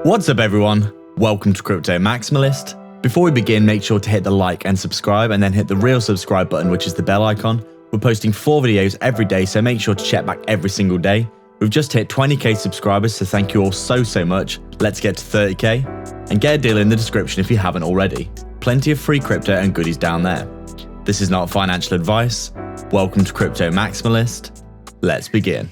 What's up everyone? Welcome to Crypto Maximalist. Before we begin, make sure to hit the like and subscribe and then hit the real subscribe button, which is the bell icon. We're posting 4 videos every day, so make sure to check back every single day. We've just hit 20k subscribers, so thank you all so much. Let's get to 30k and get a deal in the description if you haven't already. Plenty of free crypto and goodies down there. This is not financial advice. Welcome to Crypto Maximalist. Let's begin.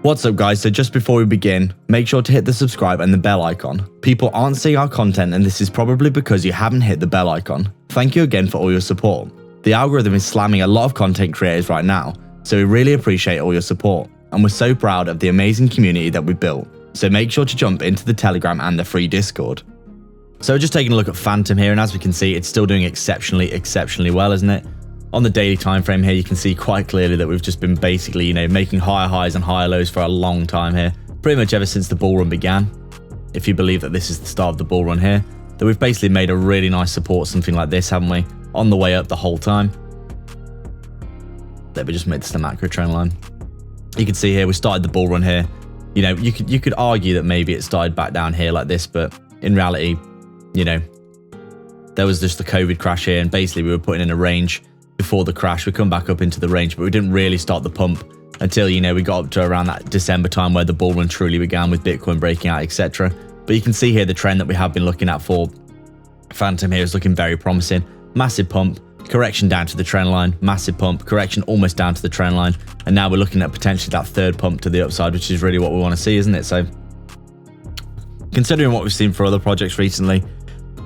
What's up guys, so just before we begin, make sure to hit the subscribe and the bell icon. People aren't seeing our content and this is probably because you haven't hit the bell icon. Thank you again for all your support. The algorithm is slamming a lot of content creators right now, so we really appreciate all your support. And we're so proud of the amazing community that we built, so make sure to jump into the Telegram and the free Discord. So just taking a look at Fantom here, and as we can see, it's still doing exceptionally well, isn't it? On the daily time frame here, you can see quite clearly that we've just been basically, making higher highs and higher lows for a long time here. Pretty much ever since the bull run began. If you believe that this is the start of the bull run here, that we've basically made a really nice support, something like this, haven't we? On the way up the whole time. Let me just make this the macro trend line. You can see here, we started the bull run here. You could argue that maybe it started back down here like this, but in reality, there was just the COVID crash here, and basically we were putting in a range before the crash. We come back up into the range, but we didn't really start the pump until we got up to around that December time where the bull run truly began, with Bitcoin breaking out, etc. But you can see here the trend that we have been looking at for Fantom here is looking very promising. Massive pump, correction down to the trend line, massive pump, correction almost down to the trend line, and now we're looking at potentially that third pump to the upside, which is really what we want to see, isn't it? So considering what we've seen for other projects recently,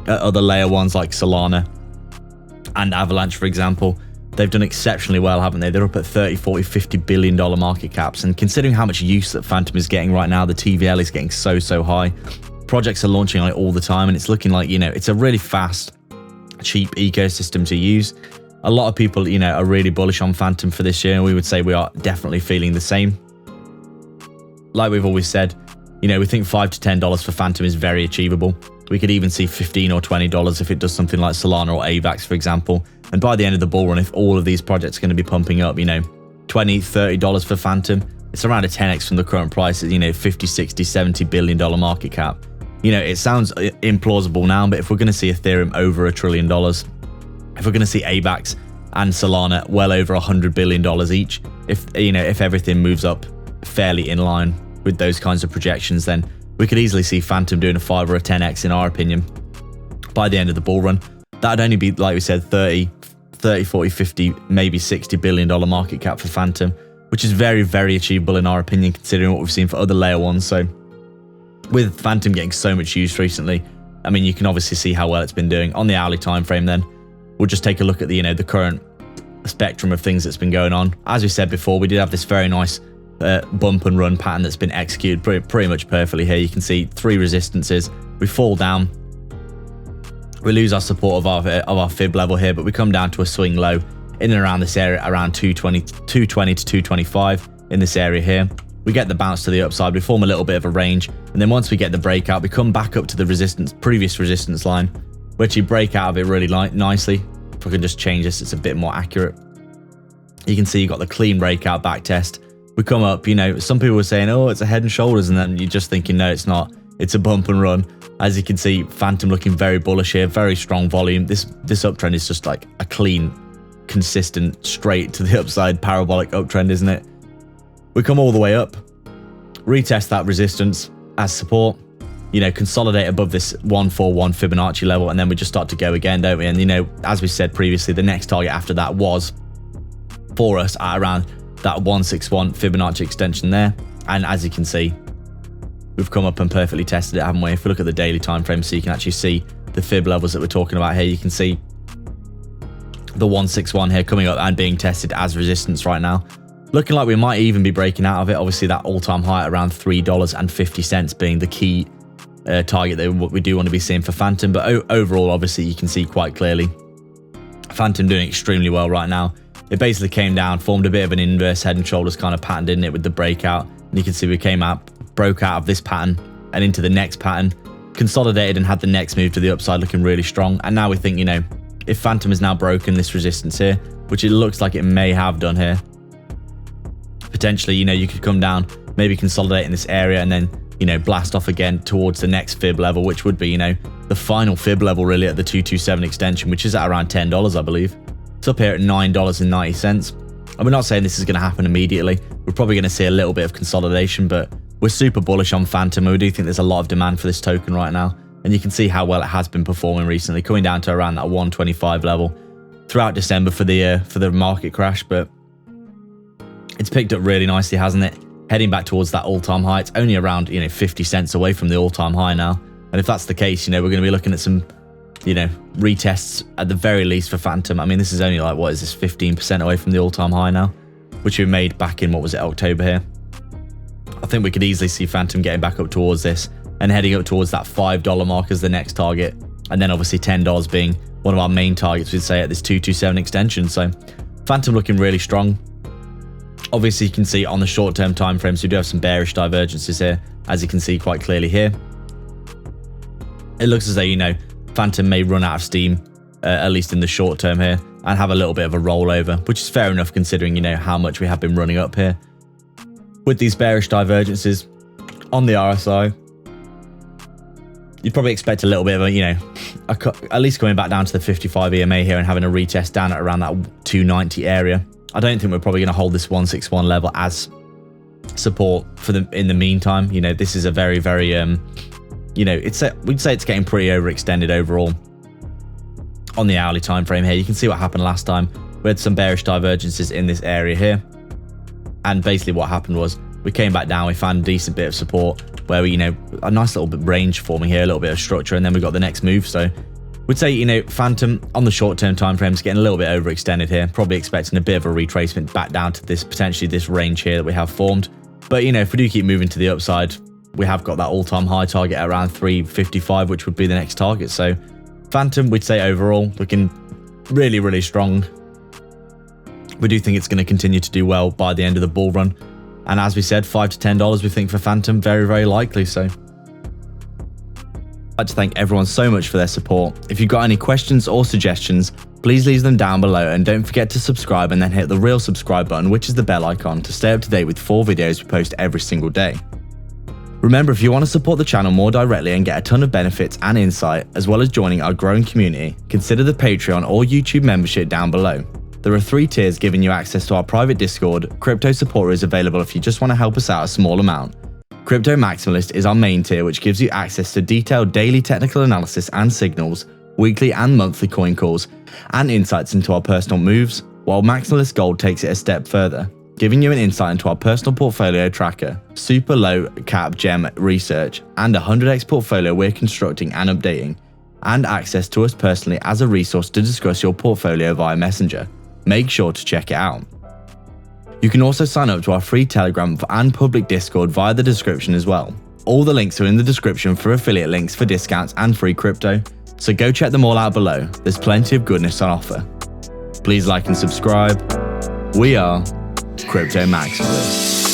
other layer ones like Solana and Avalanche, for example, they've done exceptionally well, haven't they? They're up at 30, 40, 50 billion dollar market caps, and considering how much use that Fantom is getting right now, the TVL is getting so high. Projects are launching on it all the time, and it's looking like, it's a really fast, cheap ecosystem to use. A lot of people, are really bullish on Fantom for this year, and we would say we are definitely feeling the same. Like we've always said, we think $5 to $10 for Fantom is very achievable. We could even see $15 or $20 if it does something like Solana or AVAX, for example. And by the end of the bull run, if all of these projects are going to be pumping up, $20, $30 for Fantom, it's around a 10x from the current price at, 50, 60, $70 billion market cap. It sounds implausible now, but if we're going to see Ethereum over $1 trillion, if we're going to see AVAX and Solana well over $100 billion each, if everything moves up fairly in line with those kinds of projections, then we could easily see Fantom doing a 5 or a 10x in our opinion by the end of the bull run. That'd only be, like we said, 30, 40, 50, maybe $60 billion market cap for Fantom, which is very achievable in our opinion, considering what we've seen for other layer ones. So with Fantom getting so much use recently, you can obviously see how well it's been doing. On the hourly time frame then, we'll just take a look at the, the current spectrum of things that's been going on. As we said before, we did have this very nice bump and run pattern that's been executed pretty much perfectly here. You can see 3 resistances. We fall down, we lose our support of our fib level here, but we come down to a swing low in and around this area, around 220 to 225 in this area here. We get the bounce to the upside, we form a little bit of a range, and then once we get the breakout, we come back up to the previous resistance line, which you break out of it really nicely. If I can just change this, it's a bit more accurate. You can see you got the clean breakout back test. We come up, some people were saying, oh, it's a head and shoulders, and then you're just thinking, no, it's not. It's a bump and run. As you can see, Fantom looking very bullish here, very strong volume. This uptrend is just like a clean, consistent, straight to the upside parabolic uptrend, isn't it? We come all the way up, retest that resistance as support, consolidate above this 141 Fibonacci level, and then we just start to go again, don't we? And, as we said previously, the next target after that was for us at around that 161 Fibonacci extension there. And as you can see, we've come up and perfectly tested it, haven't we? If we look at the daily time frame, so you can actually see the fib levels that we're talking about here, you can see the 161 here coming up and being tested as resistance right now. Looking like we might even be breaking out of it. Obviously, that all-time high at around $3.50 being the key target that we do want to be seeing for Fantom. But overall, obviously, you can see quite clearly Fantom doing extremely well right now. It basically came down, formed a bit of an inverse head and shoulders kind of pattern, didn't it, with the breakout. And you can see we came out, broke out of this pattern and into the next pattern, consolidated and had the next move to the upside looking really strong. And now we think, if Fantom has now broken this resistance here, which it looks like it may have done here. Potentially, you know, you could come down, maybe consolidate in this area and then, you know, blast off again towards the next fib level, which would be, you know, the final fib level really at the 227 extension, which is at around $10, I believe. It's up here at $9.90. And we're not saying this is going to happen immediately. We're probably going to see a little bit of consolidation, but we're super bullish on Fantom. We do think there's a lot of demand for this token right now. And you can see how well it has been performing recently, coming down to around that 125 level throughout December for the market crash. But it's picked up really nicely, hasn't it? Heading back towards that all-time high. It's only around, you know, 50 cents away from the all-time high now. And if that's the case, you know, we're going to be looking at some, you know, retests at the very least for Fantom. I mean, this is only like, what is this, 15% away from the all-time high now, which we made back in, what was it, October here. I think we could easily see Fantom getting back up towards this and heading up towards that $5 mark as the next target. And then obviously $10 being one of our main targets, we'd say, at this 227 extension. So Fantom looking really strong. Obviously, you can see on the short-term time frames, we do have some bearish divergences here, as you can see quite clearly here. It looks as though, you know, Fantom may run out of steam, at least in the short term here, and have a little bit of a rollover, which is fair enough considering, you know, how much we have been running up here. With these bearish divergences on the RSI, you'd probably expect a little bit of a, you know, at least coming back down to the 55 EMA here and having a retest down at around that 290 area. I don't think we're probably going to hold this 161 level as support for in the meantime. You know, this is a very, very, you know, we'd say it's getting pretty overextended overall on the hourly time frame here. You can see what happened last time. We had some bearish divergences in this area here. And basically what happened was we came back down, we found a decent bit of support where we, you know, a nice little bit range forming here, a little bit of structure, and then we got the next move. So we'd say, you know, Fantom on the short-term time frame is getting a little bit overextended here, probably expecting a bit of a retracement back down to this, potentially this range here that we have formed. But, you know, if we do keep moving to the upside, we have got that all-time high target at around 355, which would be the next target. So Fantom, we'd say overall, looking really, really strong. We do think it's going to continue to do well by the end of the bull run. And as we said, $5 to $10 we think for Fantom, very, very likely. So I'd like to thank everyone so much for their support. If you've got any questions or suggestions, please leave them down below, and don't forget to subscribe and then hit the real subscribe button, which is the bell icon, to stay up to date with 4 videos we post every single day. Remember, if you want to support the channel more directly and get a ton of benefits and insight, as well as joining our growing community, consider the Patreon or YouTube membership down below. There are 3 tiers giving you access to our private Discord. Crypto Supporter is available if you just want to help us out a small amount. Crypto Maximalist is our main tier, which gives you access to detailed daily technical analysis and signals, weekly and monthly coin calls, and insights into our personal moves, while Maximalist Gold takes it a step further, giving you an insight into our personal portfolio tracker, super low cap gem research, and a 100x portfolio we're constructing and updating, and access to us personally as a resource to discuss your portfolio via Messenger. Make sure to check it out. You can also sign up to our free Telegram and public Discord via the description as well. All the links are in the description for affiliate links for discounts and free crypto, so go check them all out below. There's plenty of goodness on offer. Please like and subscribe. We are Crypto Maximalists.